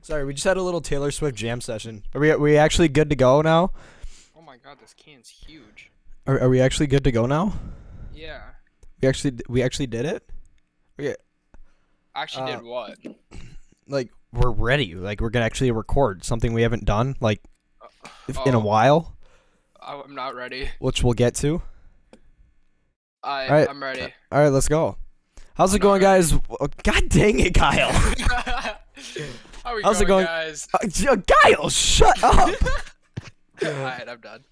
Sorry, we just had a little Taylor Swift jam session. Are we actually good to go now? Oh my god, this can's huge. Are we actually good to go now? Yeah. We actually did it? Okay. Actually did what? Like we're ready. Like we're gonna actually record something we haven't done like in a Oh, while, I'm not ready. which we'll get to. I All right. I'm ready. All right, let's go. How's it I'm not going, ready. guys? God dang it, Kyle. How are we How's it going? guys? Kyle, shut up. Alright, I'm done.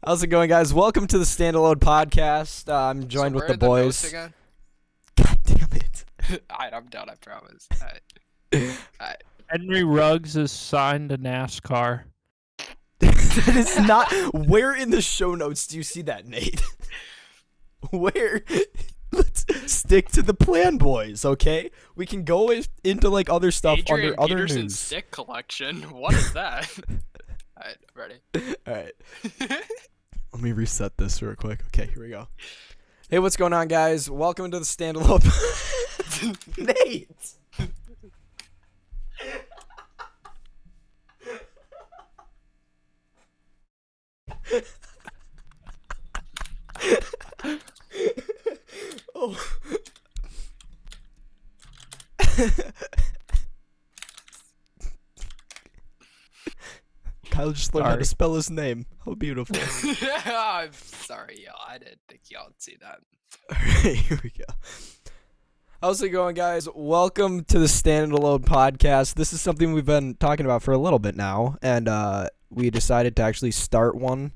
How's it going, guys? Welcome to the Standalone Podcast. I'm joined So with the where are notes boys. again? God damn it. Alright, I'm done, I promise. Alright. Henry Ruggs is signed to NASCAR. That is not. Where in the show notes do you see that, Nate? Where? Let's stick to the plan, boys. Okay, we can go into like other stuff Adrian under other Peterson's news. stick collection. What is that? Alright, ready. All right, let me reset this real quick. Okay, here we go. Hey, what's going on, guys? Welcome to the Standalone. Nate. Oh. Kyle just learned how to Sorry. spell his name. How beautiful. I'm sorry, y'all. I didn't think y'all would see that. Alright, here we go. How's it going, guys? Welcome to the Standalone Podcast. This is something we've been talking about for a little bit now, and we decided to actually start one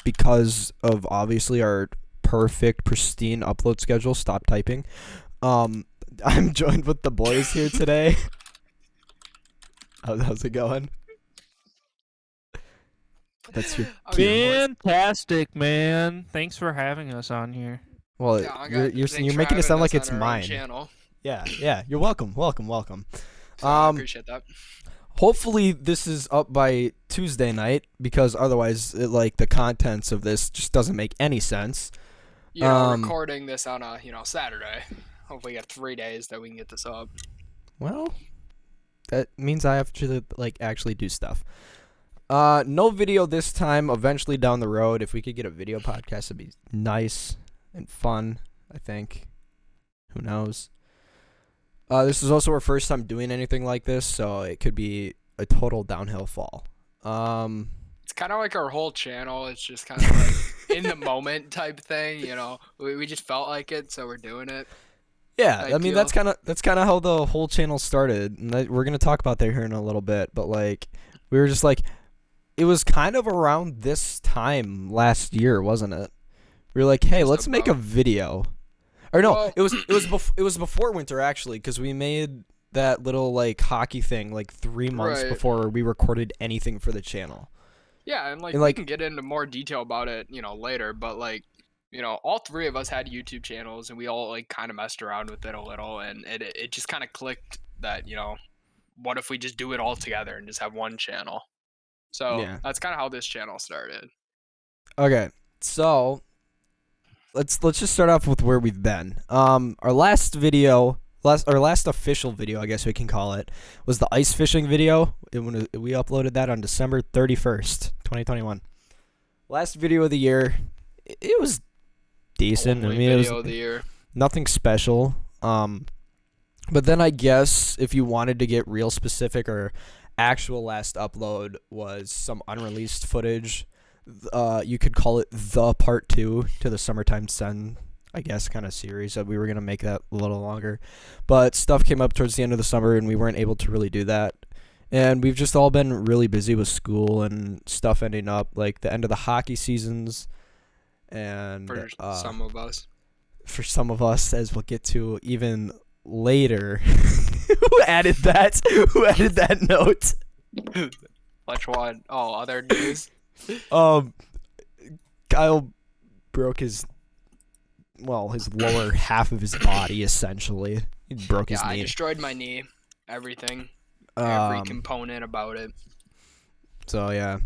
because of obviously our perfect, pristine upload schedule. Stop typing. I'm joined with the boys here today. How's it going? That's your Fantastic, man. Thanks for having us on here. well. Yeah, I You're got- thanks you're for making it having sound like us on it's our own mine. Channel. Yeah. You're welcome. So I appreciate that. Hopefully this is up by Tuesday night because otherwise, the contents of this just doesn't make any sense. You know, Um, recording this on a Saturday. Hopefully, we got 3 days that we can get this up. Well, that means I have to actually do stuff. No video this time. Eventually down the road, if we could get a video podcast, it'd be nice and fun. I think. Who knows? This is also our first time doing anything like this, so it could be a total downhill fall. It's kind of like our whole channel. It's just kind of like in the moment type thing. You know, we just felt like it, so we're doing it. Yeah, Type I mean deal. that's kind of how the whole channel started, and we're gonna talk about that here in a little bit. But we were just it was kind of around this time last year, wasn't it? We were like, hey, Just let's make a about. video. Or no, Well- it was before winter actually, because we made that little hockey thing 3 months Right. before we recorded anything for the channel. Yeah, and And, we can get into more detail about it, later. But all three of us had YouTube channels, and we all kind of messed around with it a little, and it just kind of clicked that what if we just do it all together and just have one channel? So Yeah. that's kind of how this channel started. Okay, so let's just start off with where we've been. Our last official video, I guess we can call it, was the ice fishing video. We uploaded that on December 31st, 2021. Last video of the year. It was decent. Only I mean, it video was of the year. nothing special. But then I guess if you wanted to get real specific, or actual last upload was some unreleased footage. You could call it the part 2 to the Summertime Sun, I guess, kind of series that we were going to make that a little longer. But stuff came up towards the end of the summer and we weren't able to really do that. And we've just all been really busy with school and stuff ending up the end of the hockey seasons. And For some of us. for some of us, as we'll get to even later. Who added that? Who added that note? Which one? Oh, other news. Kyle broke his lower half of his body, essentially. He broke his Yeah, I knee. destroyed my knee. Everything. Every Um, component about it. so yeah.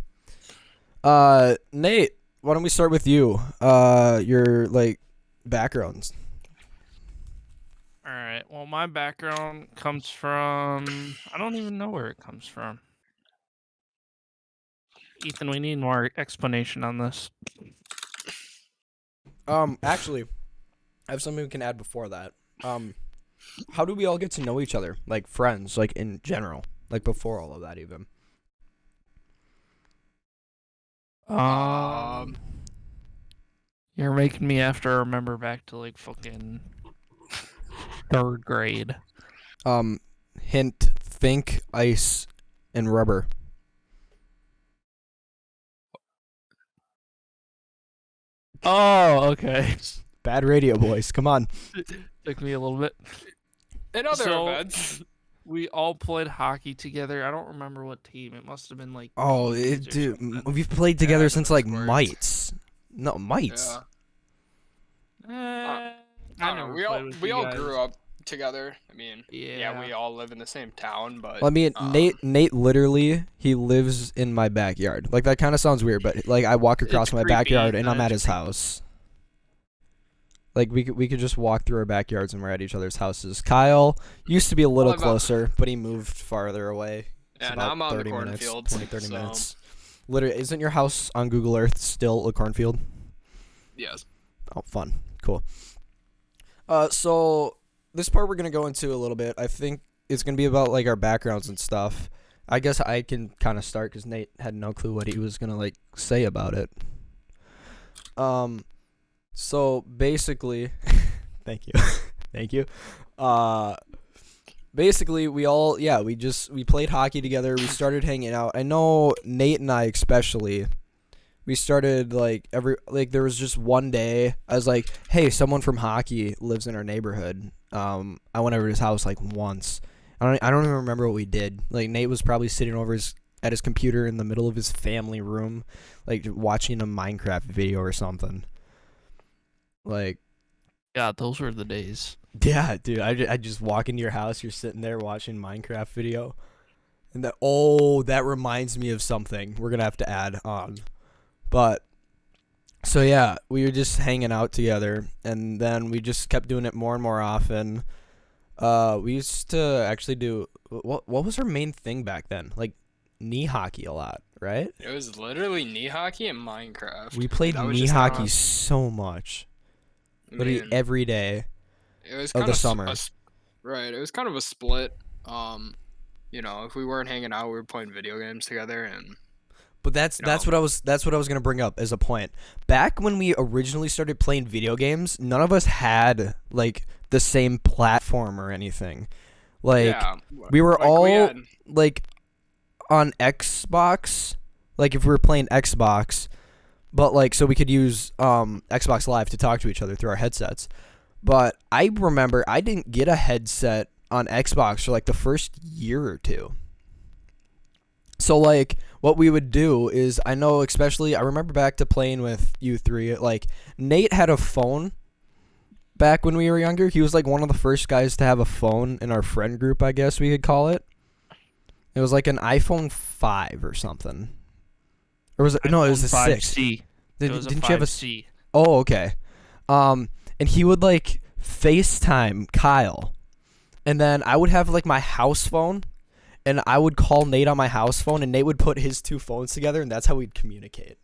Nate, why don't we start with you? Your backgrounds. All right. Well, my background comes from. I don't even know where it comes from. Ethan, we need more explanation on this. Actually, I have something we can add before that. How do we all get to know each other? Like friends, like in general, like before all of that even. Um, You're making me have to remember back to like fucking 3rd grade. Hint, think ice and rubber. Oh, okay. Bad radio, boys. Come on. Took me a little bit. in other So- events, We all played hockey together. I don't remember what team. It must have been like. Oh, Keys or dude, something. we've played together I know since the like squares. mites. No, mites. yeah. I I don't never know. played with We you all guys. grew up together. I mean, Yeah. we all live in the same town, but Well, I mean, Nate literally, he lives in my backyard. Like that kind of sounds weird, but like I walk across It's my creepy, backyard and I'm that's at his creepy. house. Like we could just walk through our backyards and we're at each other's houses. Kyle used to be a little Well, about- closer, but he moved farther away. It's Yeah, about now I'm on the 30 minutes, cornfields, 20, 30 so- minutes. Literally, isn't your house on Google Earth still a cornfield? yes. Oh, fun. Cool. So this part we're gonna go into a little bit. I think it's gonna be about like our backgrounds and stuff. I guess I can kind of start because Nate had no clue what he was gonna like say about it. So basically, thank you, thank you. Basically we played hockey together. We started hanging out. I know Nate and I especially. We started like there was just one day I was like, hey, someone from hockey lives in our neighborhood. I went over to his house like once. I don't even remember what we did. Like Nate was probably sitting over at his computer in the middle of his family room, like watching a Minecraft video or something. Like, Yeah, those were the days. yeah, dude, I just walk into your house, you're sitting there watching Minecraft video. And that reminds me of something we're going to have to add on. But so yeah, we were just hanging out together, and then we just kept doing it more and more often. We used to actually do what was our main thing back then? Like knee hockey a lot, right? It was literally knee hockey and Minecraft. We played That was knee just hockey not- so much, I literally mean, every day. it was of kind the of summer. Right. It was kind of a split. If we weren't hanging out, we were playing video games together, and But that's what I was gonna bring up as a point. Back when we originally started playing video games, none of us had like the same platform or anything. Like yeah, we were like, all we had, like on Xbox, like if we were playing Xbox, but like so we could use Xbox Live to talk to each other through our headsets. But I remember I didn't get a headset on Xbox for like the first year or two. So like what we would do is I remember back to playing with you three, like Nate had a phone back when we were younger. He was like one of the first guys to have a phone in our friend group, I guess we could call it. It was like an iPhone 5 or something. Or was it? No, it was a 6. 5C. It was a Didn't you have a 5C. Oh, okay. And he would like FaceTime Kyle. And then I would have like my house phone and I would call Nate on my house phone and Nate would put his two phones together and that's how we'd communicate.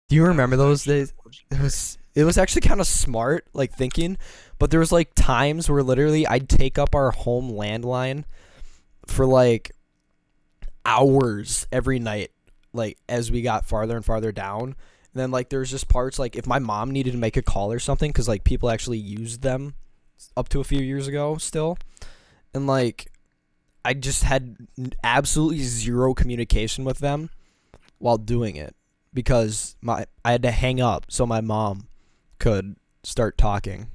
Do you remember those days? It was actually kind of smart, like thinking, but there was like times where literally I'd take up our home landline for like hours every night, like as we got farther and farther down. And then like there's just parts like if my mom needed to make a call or something, because like people actually used them up to a few years ago still, and like I just had absolutely zero communication with them while doing it because I had to hang up so my mom could start talking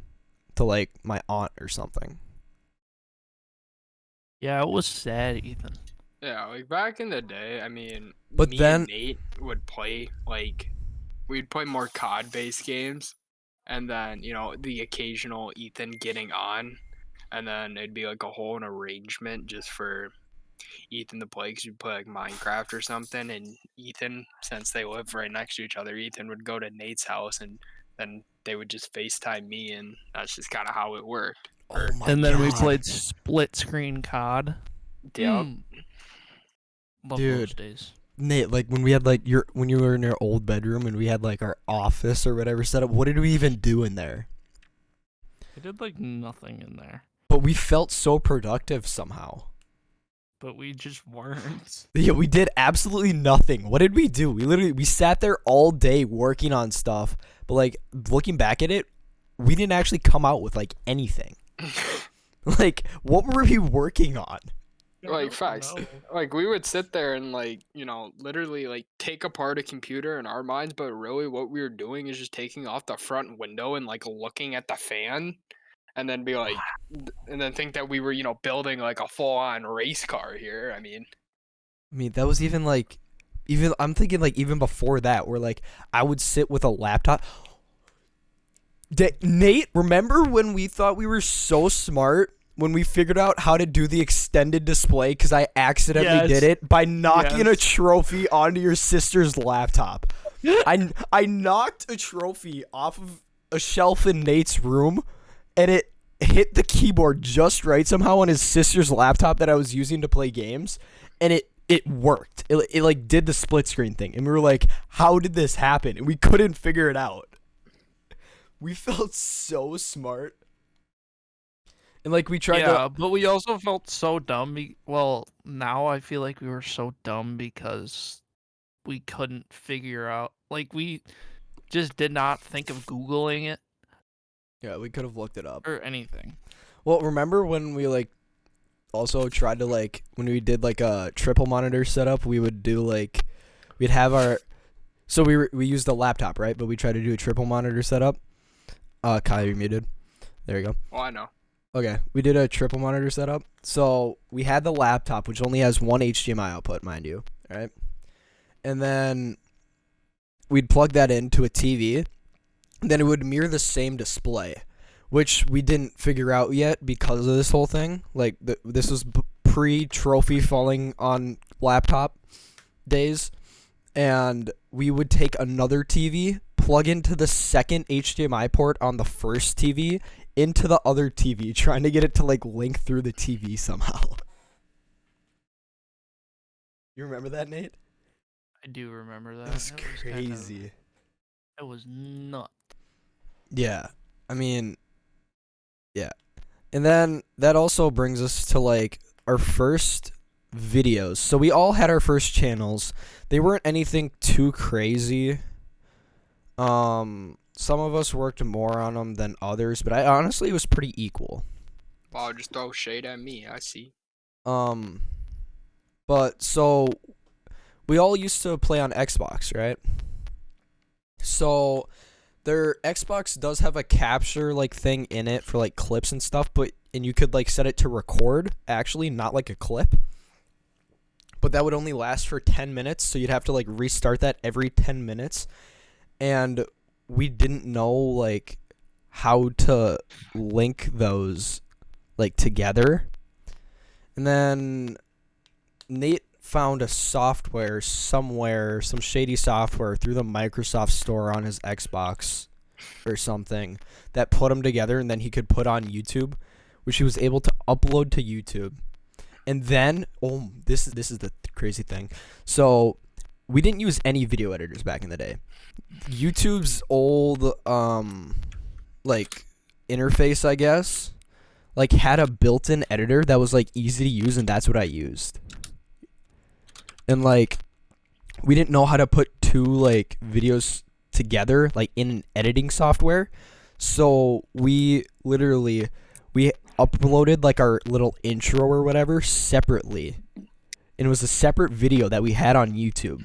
to like my aunt or something. Yeah, it was sad, Ethan. yeah, like back in the day. I mean, But me then- and Nate would play like we'd play more COD-based games, and then the occasional Ethan getting on, and then it'd be like a whole arrangement just for Ethan to play because you'd play like Minecraft or something, and Ethan, since they live right next to each other, Ethan would go to Nate's house and then they would just FaceTime me, and that's just kind of how it worked. Oh my And then we God. played split screen COD. Yeah. Love Dude. those days. Nate, like when we had like when you were in your old bedroom and we had like our office or whatever set up, what did we even do in there? I did like nothing in there, But we felt so productive somehow. but we just weren't. Yeah, we did absolutely nothing. What did we do? We sat there all day working on stuff, but like looking back at it, we didn't actually come out with like anything. Like, what were we working on? Like facts. Like we would sit there and like, literally like take apart a computer in our minds, but really what we were doing is just taking off the front window and like looking at the fan and then be like and then think that we were, building like a full on race car here. I mean, That was even like I'm thinking like even before that where like I would sit with a laptop. Nate, remember when we thought we were so smart when we figured out how to do the extended display because I accidentally did it by knocking a trophy onto your sister's laptop? I knocked a trophy off of a shelf in Nate's room, and it hit the keyboard just right somehow on his sister's laptop that I was using to play games, and it worked. It like did the split screen thing, and we were like, how did this happen? And we couldn't figure it out. We felt so smart. And like we tried to but we also felt so dumb. Well, now I feel like we were so dumb because we couldn't figure out. Like we just did not think of Googling it Yeah, we could have looked it up. or anything. Well, remember when we like also tried to like when we did like a triple monitor setup, we would do like we'd have our so we used a laptop, right? But we tried to do a triple monitor setup. Kyle, you're muted. There you go. oh, I know. Okay, we did a triple monitor setup. So we had the laptop, which only has one HDMI output, mind you, right? And then we'd plug that into a TV. And then it would mirror the same display, which we didn't figure out yet because of this whole thing. Like, this was pre-trophy falling on laptop days. And we would take another TV, plug into the second HDMI port on the first TV, into the other TV, trying to get it to like link through the TV somehow. You remember that, Nate? I do remember that. That's That was crazy. It was nuts. Yeah. Yeah. And then that also brings us to like our first videos. So we all had our first channels. They weren't anything too crazy. Some of us worked more on them than others, but I honestly was pretty equal. Wow, just throw shade at me. I see. But so we all used to play on Xbox, right? So their Xbox does have a capture like thing in it for like clips and stuff, and you could like set it to record actually, not like a clip. But that would only last for 10 minutes, so you'd have to like restart that every 10 minutes. And we didn't know like how to link those like together. And then Nate found a software somewhere, some shady software through the Microsoft store on his Xbox or something that put them together, and then he could put on YouTube, which he was able to upload to YouTube. And then, this is the crazy thing. So we didn't use any video editors back in the day. YouTube's old like interface, I guess, like had a built-in editor that was like easy to use, and that's what I used. And like we didn't know how to put two like videos together like in an editing software, so we uploaded like our little intro or whatever separately, and it was a separate video that we had on YouTube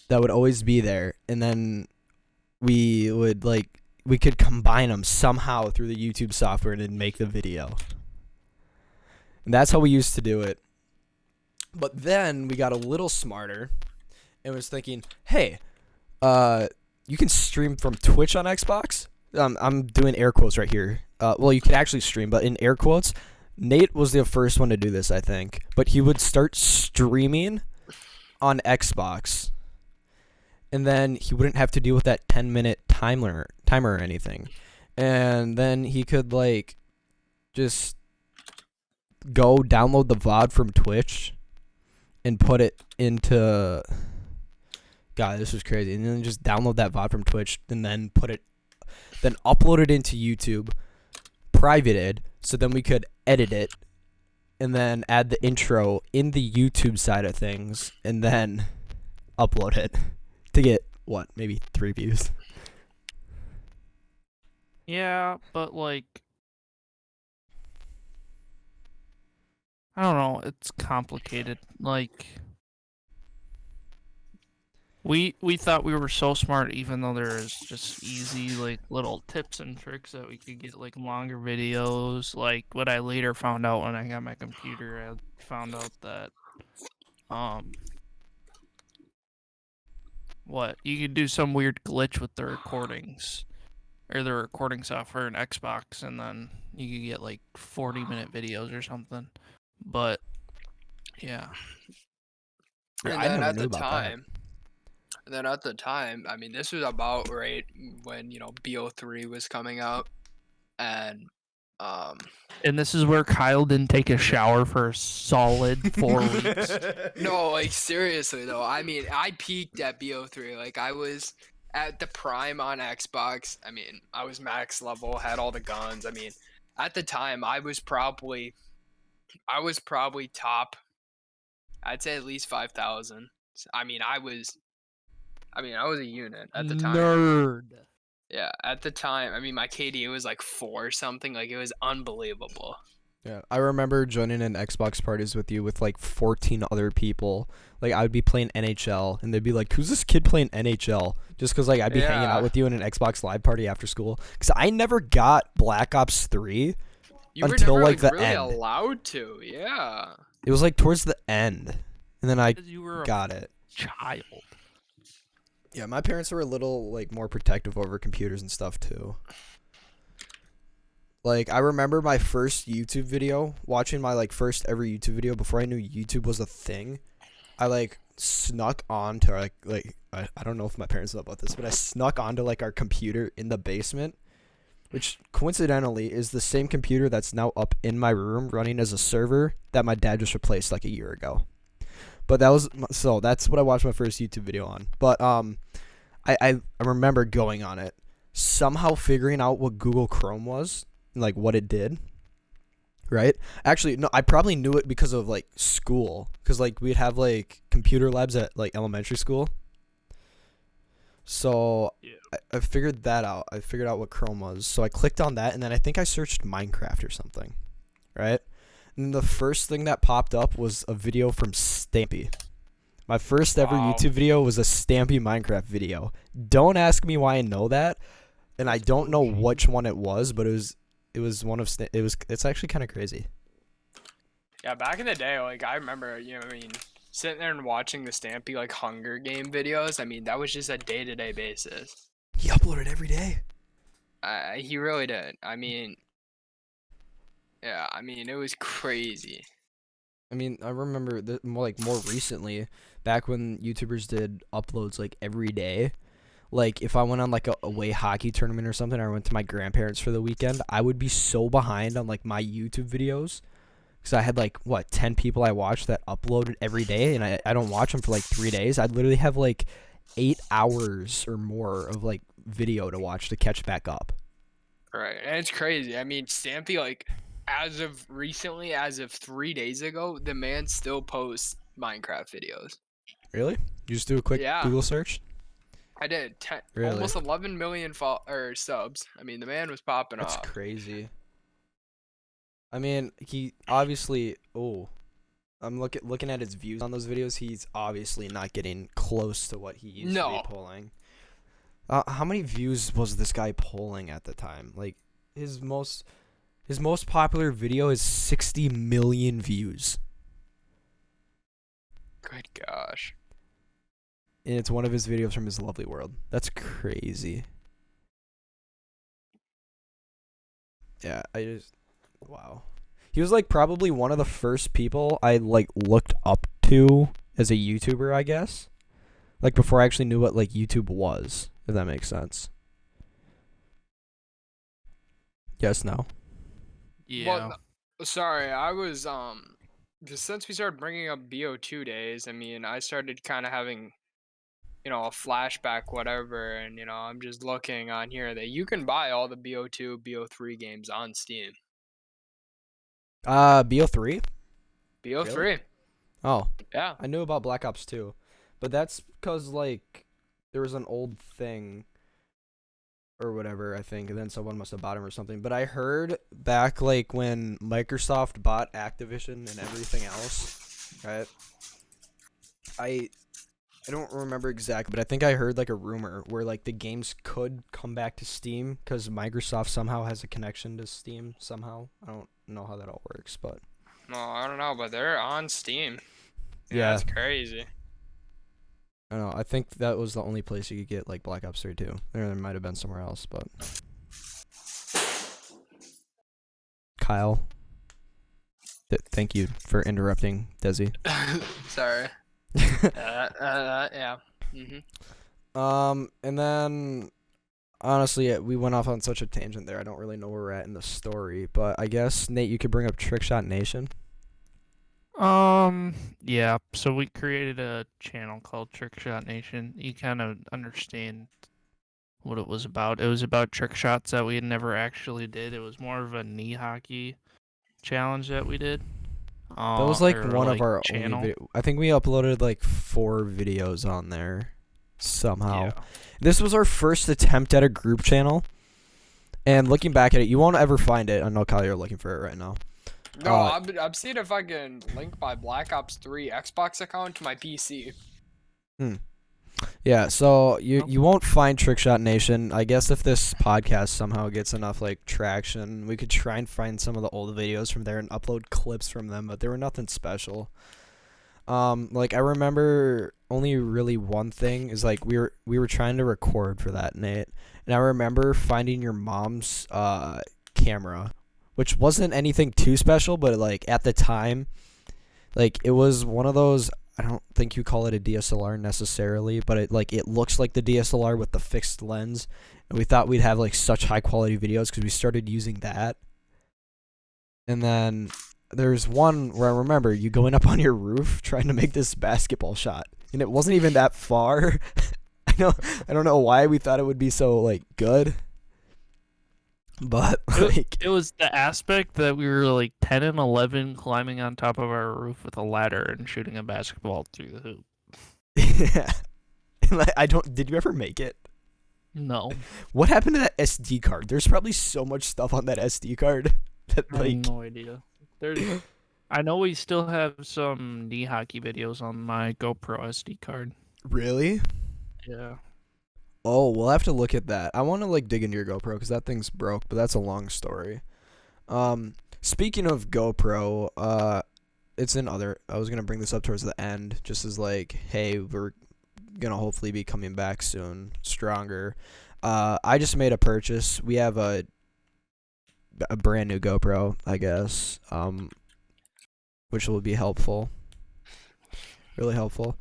that would always be there. And then we could combine them somehow through the YouTube software and then make the video. And that's how we used to do it. But then we got a little smarter and was thinking, hey, you can stream from Twitch on Xbox. I'm doing air quotes right here. Well, you could actually stream, but in air quotes. Nate was the first one to do this, I think. But he would start streaming on Xbox. And then he wouldn't have to deal with that 10-minute time timer or anything. And then he could like just go download the VOD from Twitch and put it into God, this was crazy. And then just download that VOD from Twitch and then upload it into YouTube, privated, so then we could edit it and then add the intro in the YouTube side of things and then upload it to get what, maybe 3 views. Yeah, but like, I don't know, it's complicated. Like, we thought we were so smart, even though there's just easy like little tips and tricks that we could get like longer videos. Like what I later found out when I got my computer, I found out that what, you could do some weird glitch with the recordings or the recording software in Xbox, and then you could get like 40-minute videos or something. But yeah. And I then never at knew the about that. time, I mean, this was about right when, you know, BO3 was coming out, and And this is where Kyle didn't take a shower for a solid 4 weeks. no, like seriously though, I mean, I peaked at BO3. Like I was at the prime on Xbox. I mean, I was max level, had all the guns. I mean, at the time, I was probably top. I'd say at least 5,000. I mean, I was a unit at the time. Nerd. Yeah, at the time, I mean, my KD was like 4 or something. Like, it was unbelievable. Yeah, I remember joining in Xbox parties with you with like 14 other people. Like I would be playing NHL and they'd be like, "Who's this kid playing NHL?" Just because like I'd be hanging Yeah. out with you in an Xbox Live party after school. Because I never got Black Ops 3. You Until, were never like, the really end. allowed to. Yeah. It was like towards the end, and then I Because you were a got it. child. Yeah, my parents were a little like more protective over computers and stuff too. Like I remember my first YouTube video, watching my like first ever YouTube video before I knew YouTube was a thing. I like snuck onto like I don't know if my parents know about this, but I snuck onto like our computer in the basement, which coincidentally is the same computer that's now up in my room running as a server that my dad just replaced like a year ago. But that's what I watched my first YouTube video on. But I remember going on it, somehow figuring out what Google Chrome was, and, like what it did. Right? Actually, no, I probably knew it because of like school, because like we'd have like computer labs at like elementary school. So Yeah. I figured that out. I figured out what Chrome was. So I clicked on that, and then I think I searched Minecraft or something. Right? And the first thing that popped up was a video from Stampy. My first ever Wow. YouTube video was a Stampy Minecraft video. Don't ask me why I know that, and I don't know which one it was, but it was one of it's actually kind of crazy. Yeah, back in the day, like, I remember, you know what I mean, sitting there and watching the Stampy, like, Hunger Game videos. I mean, that was just a day-to-day basis. He uploaded every day. He really did. I mean, yeah, I mean, it was crazy. I mean, I remember more recently, back when YouTubers did uploads like every day. Like if I went on like a away hockey tournament or something, or I went to my grandparents for the weekend, I would be so behind on like my YouTube videos, because I had like 10 people I watched that uploaded every day, and I don't watch them for like 3 days. I'd literally have like 8 hours or more of like video to watch to catch back up. Right, and it's crazy. I mean, Stampy, like, as of recently, as of 3 days ago, the man still posts Minecraft videos. Really? You just do a quick Yeah. Google search? I did. Really? Almost 11 million subs. I mean, the man was popping That's off. crazy. I mean, he obviously. Oh, I'm looking at his views on those videos. He's obviously not getting close to what he used to be pulling. How many views was this guy pulling at the time? Like, his most popular video is 60 million views, Good gosh. and it's one of his videos from his lovely world. That's crazy. Yeah, wow. He was like probably one of the first people I like looked up to as a YouTuber, I guess. Like before I actually knew what like YouTube was, if that makes sense. Yes, no. Yeah. Well, sorry, I was just since we started bringing up BO2 days, I mean, I started kind of having, a flashback, whatever, and I'm just looking on here that you can buy all the BO2, BO3 games on Steam. BO3? BO3, Oh, yeah. I knew about Black Ops 2, but that's because like there was an old thing or whatever, I think, and then someone must have bought him or something. But I heard back like when Microsoft bought Activision and everything else, right? I don't remember exactly, but I think I heard like a rumor where like the games could come back to Steam because Microsoft somehow has a connection to Steam somehow. I don't know how that all works, but No, I don't know, but they're on Steam. yeah, That's crazy. I don't know. I think that was the only place you could get like Black Ops 3 too. There might have been somewhere else, but Kyle, thank you for interrupting, Desi. Sorry. Yeah. And then honestly, we went off on such a tangent there. I don't really know where we're at in the story, but I guess Nate, you could bring up Trickshot Nation. Yeah. So we created a channel called Trickshot Nation. You kind of understand what it was about. It was about trick shots that we had never actually did. It was more of a knee hockey challenge that we did. That was like or, one of like, our channel. only I think we uploaded like 4 videos on there somehow. Yeah. This was our first attempt at a group channel. And looking back at it, you won't ever find it. I know, Kyle, you're looking for it right now. No, I'm seeing if I can link my Black Ops 3 Xbox account to my PC. Yeah, so you Nope. you won't find Trickshot Nation. I guess if this podcast somehow gets enough like traction, we could try and find some of the old videos from there and upload clips from them, but they were nothing special. Like I remember only really one thing is like we were trying to record for that, Nate, and I remember finding your mom's camera, which wasn't anything too special, but like at the time, like it was one of those. I don't think you call it a DSLR necessarily, but it looks like the DSLR with the fixed lens, and we thought we'd have like such high quality videos because we started using that. And then there's one where I remember you going up on your roof trying to make this basketball shot, and it wasn't even that far. I don't know why we thought it would be so like good, but like It was the aspect that we were like 10 and 11 climbing on top of our roof with a ladder and shooting a basketball through the hoop. yeah. And, like, did you ever make it? No. What happened to that SD card? There's probably so much stuff on that SD card that I have like no idea. I know we still have some knee hockey videos on my GoPro SD card. really? Yeah. Oh, we'll have to look at that. I want to like dig into your GoPro because that thing's broke, but that's a long story. Speaking of GoPro, it's in other. I was gonna bring this up towards the end, just as like, hey, we're gonna hopefully be coming back soon, stronger. I just made a purchase. We have a brand new GoPro, I guess, which will be helpful, really helpful.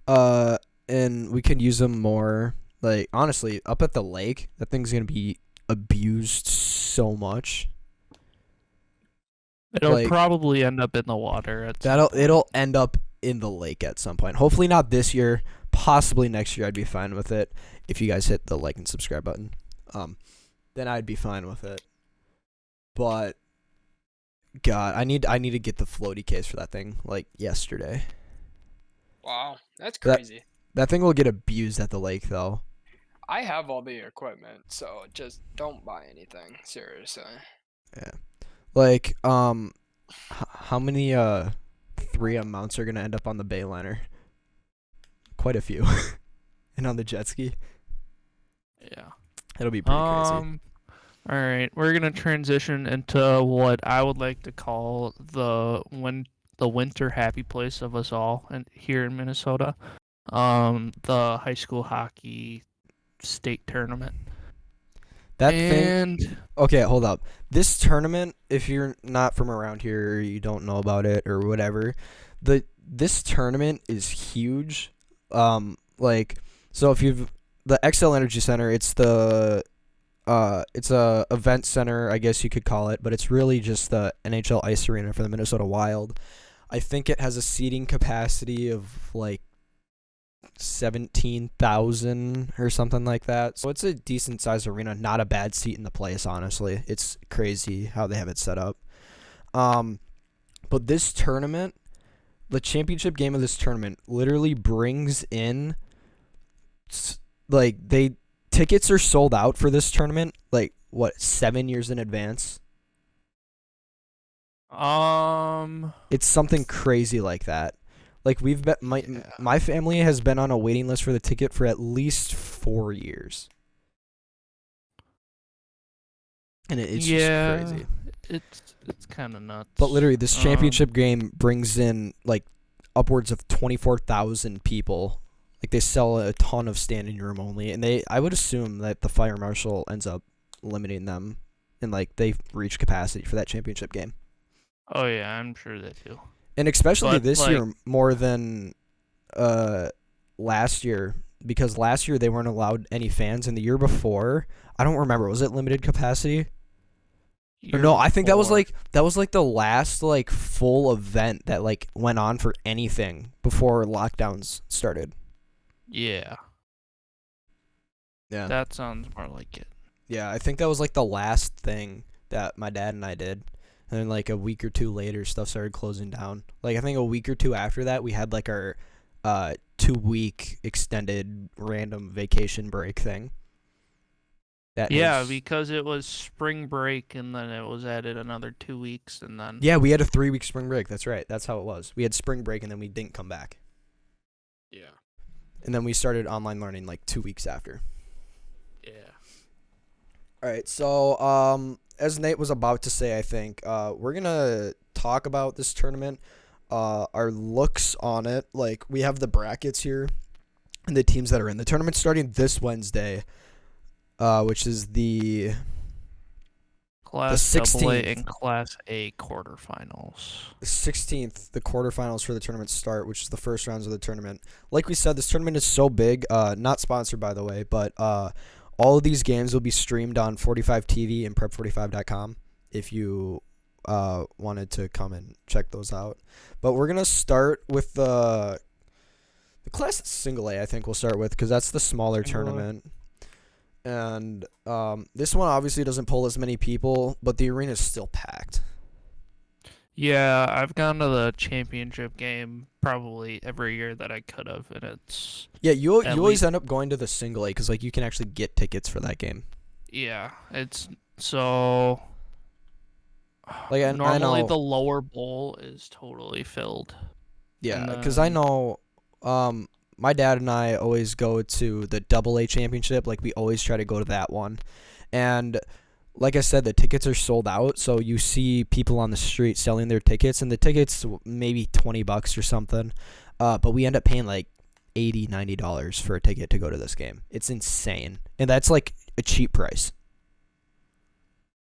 And we can use them more. Like, honestly, up at the lake, that thing's going to be abused so much. It'll Like, probably end up in the water at some point. It'll end up in the lake at some point. Hopefully not this year, possibly next year. I'd be fine with it if you guys hit the like and subscribe button. Then I'd be fine with it. But God, I need to get the floaty case for that thing like yesterday. Wow, that's crazy. That thing will get abused at the lake though. I have all the equipment, so just don't buy anything. Seriously. Yeah. Like, how many 3M mounts are gonna end up on the Bayliner? Quite a few. And on the jet ski. Yeah. It'll be pretty crazy. All right, we're gonna transition into what I would like to call the winter happy place of us all, and here in Minnesota, the high school hockey state tournament. Okay, hold up. This tournament, if you're not from around here or you don't know about it or whatever, this tournament is huge. So if you've the XL Energy Center, it's the it's a event center, I guess you could call it, but it's really just the NHL ice arena for the Minnesota Wild. I think it has a seating capacity of like 17,000 or something like that. So it's a decent sized arena, not a bad seat in the place, honestly. It's crazy how they have it set up. But this tournament, the championship game of this tournament literally brings in like they tickets are sold out for this tournament like what 7 years in advance. It's something crazy like that. Like we've been my family has been on a waiting list for the ticket for at least 4 years. And it's just crazy. It's kind of nuts. But literally this championship game brings in like upwards of 24,000 people. Like they sell a ton of standing room only, and I would assume that the fire marshal ends up limiting them and like they reach capacity for that championship game. Oh yeah, I'm sure they do. And especially But, this year more than last year, because last year they weren't allowed any fans, and the year before, I don't remember, was it limited capacity? Or no, I think that was like the last like full event that like went on for anything before lockdowns started. Yeah. Yeah. That sounds more like it. Yeah, I think that was like the last thing that my dad and I did. And then like a week or two later, stuff started closing down. Like I think a week or two after that, we had like our 2-week extended random vacation break thing. Because it was spring break, and then it was added another 2 weeks, and then... Yeah, we had a 3-week spring break. That's right. That's how it was. We had spring break, and then we didn't come back. Yeah. And then we started online learning like 2 weeks after. Yeah. All right, so as Nate was about to say, I think we're gonna talk about this tournament, our looks on it. Like we have the brackets here, and the teams that are in the tournament starting this Wednesday, which is the Class the AA 16th. and Class A quarterfinals. The 16th, the quarterfinals for the tournament start, which is the first rounds of the tournament. Like we said, this tournament is so big. Not sponsored by the way, but all of these games will be streamed on 45 TV and prep45.com if you wanted to come and check those out. But we're going to start with the class single A, I think we'll start with, because that's the smaller tournament. And this one obviously doesn't pull as many people, but the arena is still packed. Yeah, I've gone to the championship game probably every year that I could have, and it's... Yeah, you always end up going to the single A because like you can actually get tickets for that game. Yeah, it's so... Like Normally I know, the lower bowl is totally filled. yeah, because I know my dad and I always go to the AA championship. Like we always try to go to that one. And like I said, the tickets are sold out, so you see people on the street selling their tickets, and the tickets maybe $20 or something. But we end up paying like $80-$90 for a ticket to go to this game. It's insane, and that's like a cheap price.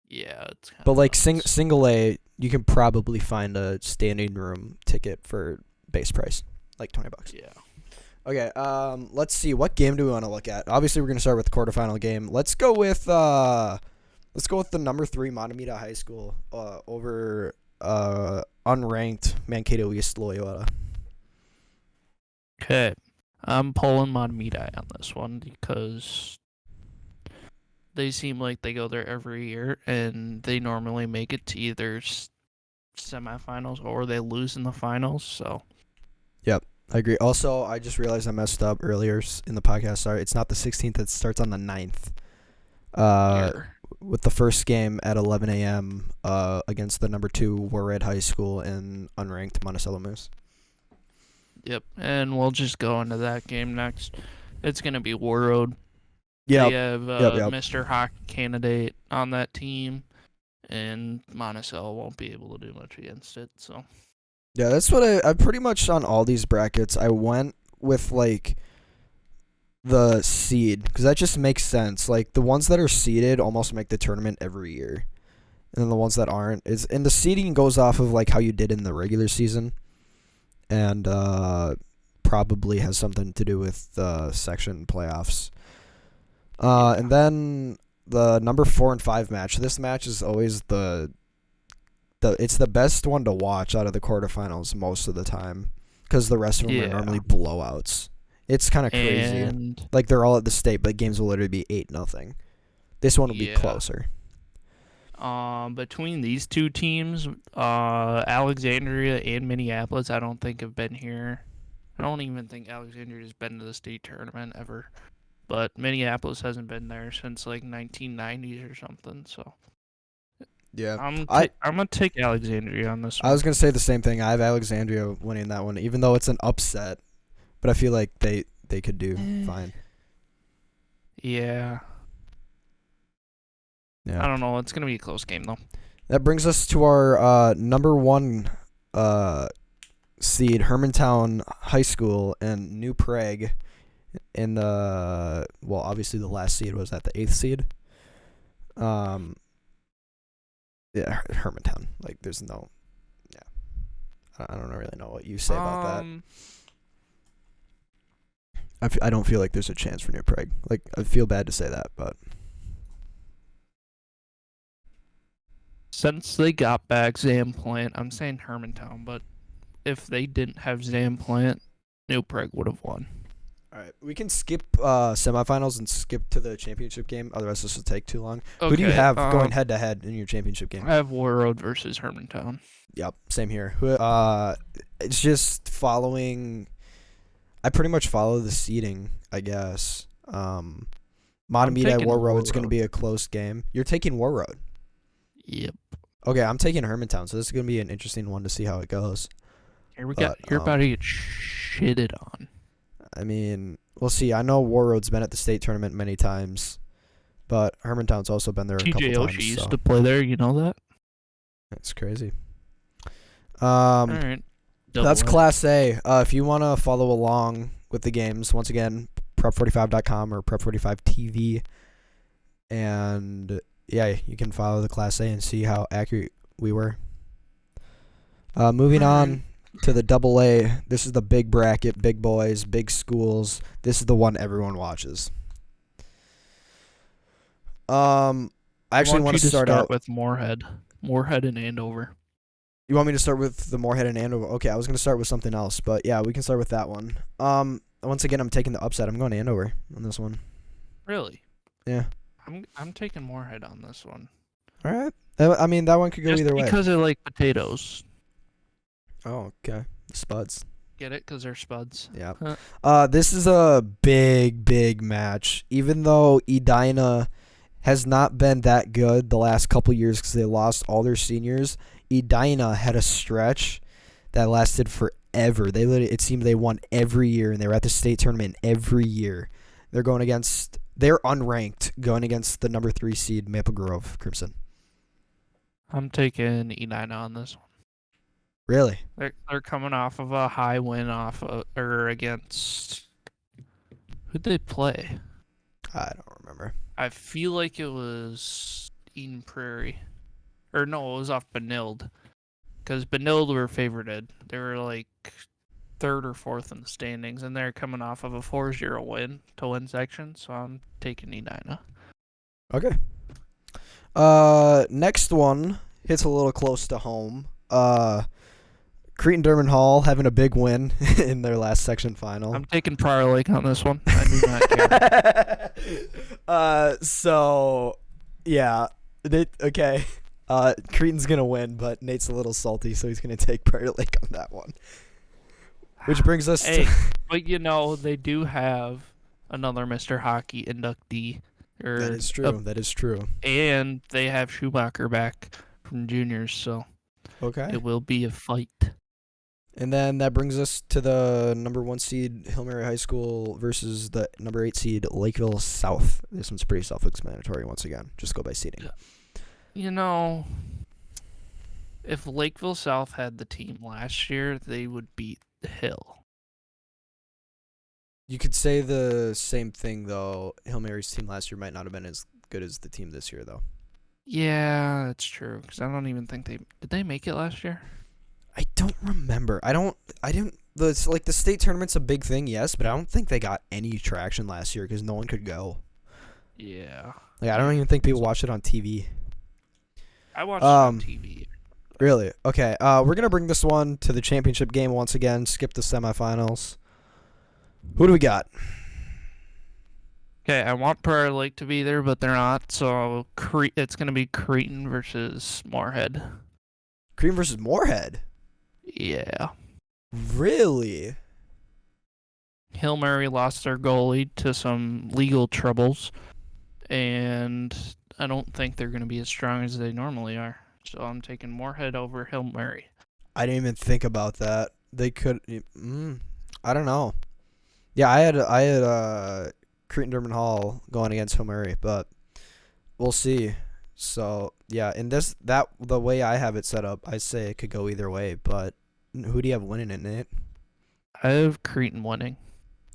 Yeah, it's kind But of like nuts. single A, you can probably find a standing room ticket for base price, like $20. Yeah. Okay, let's see. What game do we want to look at? Obviously, we're gonna start with the quarterfinal game. Let's go with the number 3 Montemita High School over unranked Mankato East Loyola. Okay, I'm pulling Montemita on this one because they seem like they go there every year, and they normally make it to either semifinals or they lose in the finals. So. Yep, I agree. Also, I just realized I messed up earlier in the podcast. Sorry, it's not the 16th. It starts on the 9th. With the first game at 11 a.m. Against the number 2 Warred High School and unranked Monticello Moose. Yep, and we'll just go into that game next. It's gonna be War Road. Yeah. They have Yep. Mr. Hockey candidate on that team, and Monticello won't be able to do much against it. So. Yeah, that's what I pretty much on all these brackets. I went with like the seed because that just makes sense. Like the ones that are seeded almost make the tournament every year, and then the ones that aren't and the seeding goes off of like how you did in the regular season, and probably has something to do with the section playoffs. And then the number 4 and 5 match. This match is always it's the best one to watch out of the quarterfinals most of the time, because the rest of them are normally blowouts. It's kind of crazy. And Like, they're all at the state, but games will literally be 8-0. This one will be closer. between these two teams, Alexandria and Minneapolis, I don't think have been here. I don't even think Alexandria has been to the state tournament ever. But Minneapolis hasn't been there since like 1990s or something. So Yeah. I'm gonna take Alexandria on this one. I was going to say the same thing. I have Alexandria winning that one, even though it's an upset. But I feel like they could do fine. Yeah. Yeah. I don't know. It's gonna be a close game though. That brings us to our number 1 seed, Hermantown High School and New Prague. In the obviously the last seed was at the 8th seed. Yeah, Hermantown. Like, there's no. Yeah, I don't really know what you say about that. I don't feel like there's a chance for New Prague. Like, I feel bad to say that, but Since they got back Zamplant, I'm saying Hermantown, but if they didn't have Zamplant, New Prague would have won. all right, we can skip semifinals and skip to the championship game. Otherwise, this will take too long. Who do you have going head to head in your championship game? I have War Road versus Hermantown. Yep, same here. It's just following. I pretty much follow the seeding, I guess. Matamita at War Road is going to be a close game. You're taking War Road. Yep. Okay, I'm taking Hermantown, so this is going to be an interesting one to see how it goes. Here we go. You're about to get shitted on. I mean, we'll see. I know War Road's been at the state tournament many times, but Hermantown's also been there a couple TJ times. Oshie used to play there. You know that? That's crazy. All right. That's Class A. If you want to follow along with the games, once again, prep45.com or prep45TV. And yeah, you can follow the Class A and see how accurate we were. Moving on to the Double A. This is the big bracket, big boys, big schools. This is the one everyone watches. I actually want to start out with Moorhead and Andover. You want me to start with the Moorhead and Andover? Okay, I was going to start with something else, but yeah, we can start with that one. Once again, I'm taking the upset. I'm going to Andover on this one. Really? Yeah. I'm taking Moorhead on this one. All right. I mean, that one could go either way. Because I like potatoes. Oh, okay. Spuds. Get it? Because they're spuds. Yeah. This is a big, big match. Even though Edina has not been that good the last couple years because they lost all their seniors, Edina had a stretch that lasted forever. It seemed they won every year, and they were at the state tournament every year. They're unranked, going against the number 3 seed Maple Grove Crimson. I'm taking Edina on this one. Really? They're coming off of a high win against. Who'd they play? I don't remember. I feel like it was Eden Prairie. Or no, it was off Benilde. Because Benilde were favorited. They were like 3rd or 4th in the standings, and they're coming off of a 4-0 win to win section, so I'm taking Edina. Okay. Next one hits a little close to home. Cretan Durban Hall having a big win in their last section final. I'm taking Prior Lake on this one. I do not care. So, yeah. Okay. Cretan's going to win, but Nate's a little salty, so he's going to take Prior Lake on that one. Which brings us to... But they do have another Mr. Hockey inductee. That is true. That is true. And they have Schumacher back from juniors, so okay, it will be a fight. And then that brings us to the number 1 seed Hill Mary High School versus the number 8 seed Lakeville South. This one's pretty self-explanatory once again. Just go by seeding. If Lakeville South had the team last year, they would beat Hill. You could say the same thing, though. Hill Mary's team last year might not have been as good as the team this year, though. Yeah, that's true. Because I don't even think did they make it last year? I don't remember. The state tournament's a big thing, yes, but I don't think they got any traction last year because no one could go. Yeah. Like I don't even think people watch it on TV. I watched it on TV. Really? Okay. We're gonna bring this one to the championship game once again. Skip the semifinals. Who do we got? Okay, I want Prairie Lake to be there, but they're not. So it's gonna be Creighton versus Moorhead. Cream versus Moorhead. Yeah. Really? Hill Mary lost their goalie to some legal troubles, and I don't think they're gonna be as strong as they normally are. So I'm taking Moorhead over Hill Mary. I didn't even think about that. They could. I don't know. Yeah, I had Creighton Durban Hall going against Hill Mary, but we'll see. So yeah, in the way I have it set up, I say it could go either way. But who do you have winning it, Nate? I have Creighton winning.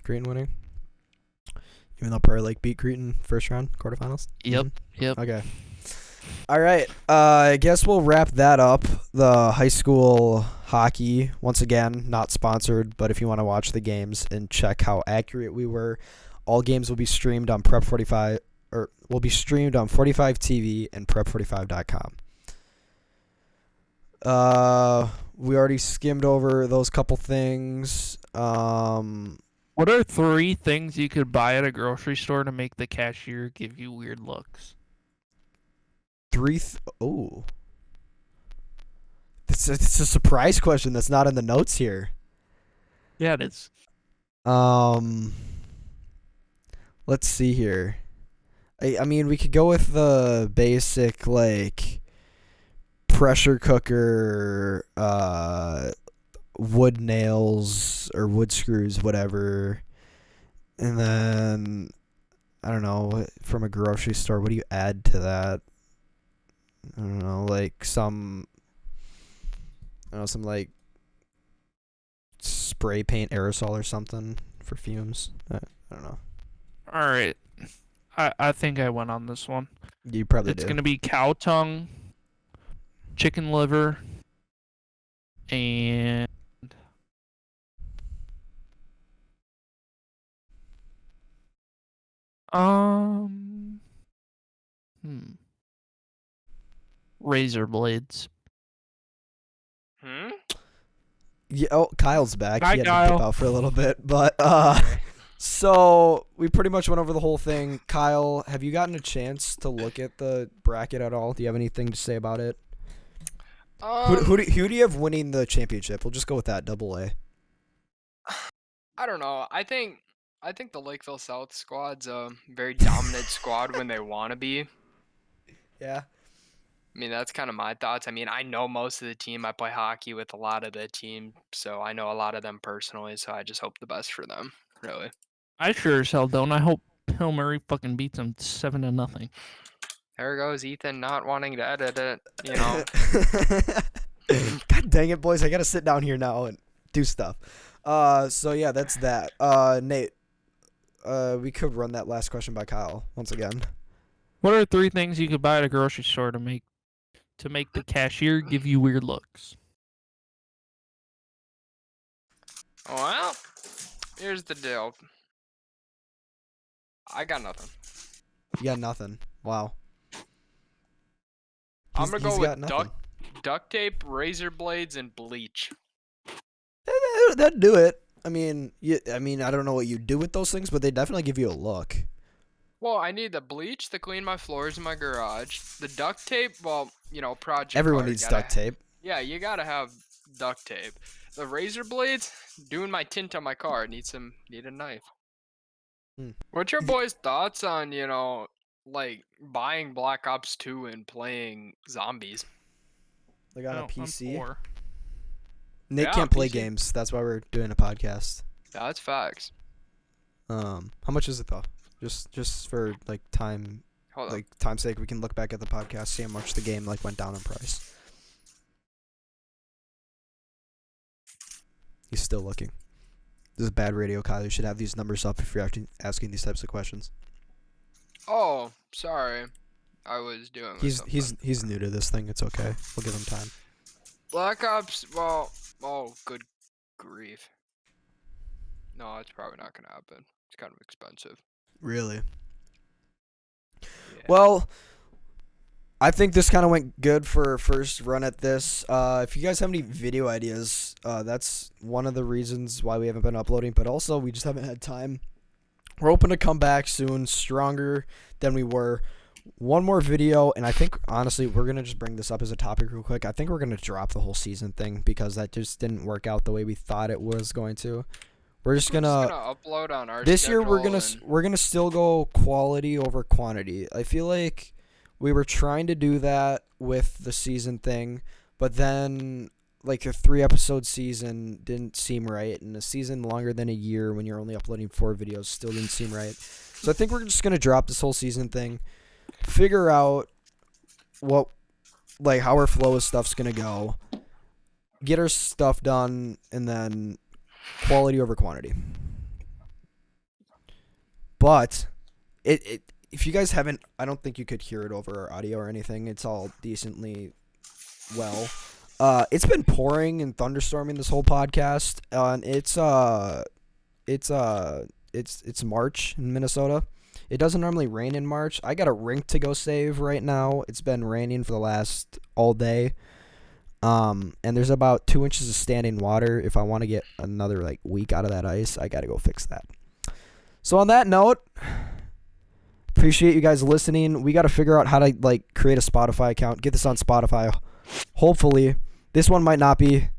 Creighton winning. Even though Prairie Lake beat Creighton first round quarterfinals. Yep. Yep. Okay. All right. I guess we'll wrap that up. The high school hockey, once again, not sponsored, but if you want to watch the games and check how accurate we were, all games will be streamed on Prep 45 or will be streamed on 45 TV and prep45.com. We already skimmed over those couple things. What are 3 things you could buy at a grocery store to make the cashier give you weird looks? Oh. It's a surprise question that's not in the notes here. Yeah, it is. Let's see here. I mean, we could go with the basic, like, pressure cooker, wood nails or wood screws, whatever. And then, I don't know, from a grocery store, what do you add to that? I don't know, like some like spray paint aerosol or something for fumes. I don't know. All right. I think I went on this one. You probably It's do. going to be cow tongue, chicken liver, and razor blades. Yeah, oh, Kyle's back. Hi, He had to Kyle. dip out for a little bit, but so we pretty much went over the whole thing. Kyle, have you gotten a chance to look at the bracket at all? Do you have anything to say about it? Who do you have winning the championship? We'll just go with that, double A. I don't know. I think the Lakeville South squad's a very dominant squad when they want to be. Yeah. I mean, that's kind of my thoughts. I mean, I know most of the team. I play hockey with a lot of the team, so I know a lot of them personally, so I just hope the best for them, really. I sure as hell don't. I hope Hill Murray fucking beats them 7-0. There goes Ethan not wanting to edit it, you know. God dang it, boys. I got to sit down here now and do stuff. So yeah, that's that. Nate, we could run that last question by Kyle once again. What are 3 things you could buy at a grocery store to make the cashier give you weird looks? Well, here's the deal. I got nothing. You got nothing. Wow. I'm going to go with nothing. duct tape, razor blades, and bleach. That'd do it. I mean, I don't know what you do with those things, but they definitely give you a look. Well, I need the bleach to clean my floors in my garage. The duct tape, well, you know, project. Everyone card, needs duct tape. Yeah, you gotta have duct tape. The razor blades, doing my tint on my car, need a knife. What's your boys' thoughts on, you know, like buying Black Ops 2 and playing zombies? Like on a PC? Nick can't play games. That's why we're doing a podcast. Yeah, that's facts. How much is it though? Just for like time, time's sake, we can look back at the podcast, see how much the game like went down in price. He's still looking. This is bad radio, Kyle. You should have these numbers up if you're asking these types of questions. Oh, sorry. I was doing. He's new to this thing. It's okay. We'll give him time. Black Ops. Well, oh, good grief. No, it's probably not gonna happen. It's kind of expensive. Really? Well, I think this kind of went good for our first run at this. If you guys have any video ideas, that's one of the reasons why we haven't been uploading, but also we just haven't had time. We're hoping to come back soon, stronger than we were. One more video, and I think, honestly, we're going to just bring this up as a topic real quick. I think we're going to drop the whole season thing because that just didn't work out the way we thought it was going to. We're just gonna upload on our this year. schedule We're gonna still go quality over quantity. I feel like we were trying to do that with the season thing, but then like a 3-episode season didn't seem right, and a season longer than a year when you're only uploading 4 videos still didn't seem right. So I think we're just gonna drop this whole season thing, figure out what how our flow of stuff's gonna go, get our stuff done, and then quality over quantity. But if you guys haven't, I don't think you could hear it over our audio or anything. It's all decently well. It's been pouring and thunderstorming this whole podcast. It's March in Minnesota. It doesn't normally rain in March. I got a rink to go save right now. It's been raining for the last all day. And there's about 2 inches of standing water. If I want to get another week out of that ice, I gotta go fix that. So on that note, appreciate you guys listening. We gotta figure out how to create a Spotify account, get this on Spotify. Hopefully, this one might not be.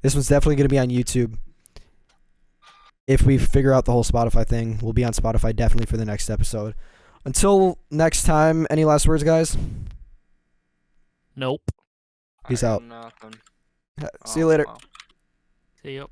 This one's definitely gonna be on YouTube. If we figure out the whole Spotify thing, we'll be on Spotify definitely for the next episode. Until next time, any last words, guys? Nope. Peace out. Nothing. See you later. Wow. See you.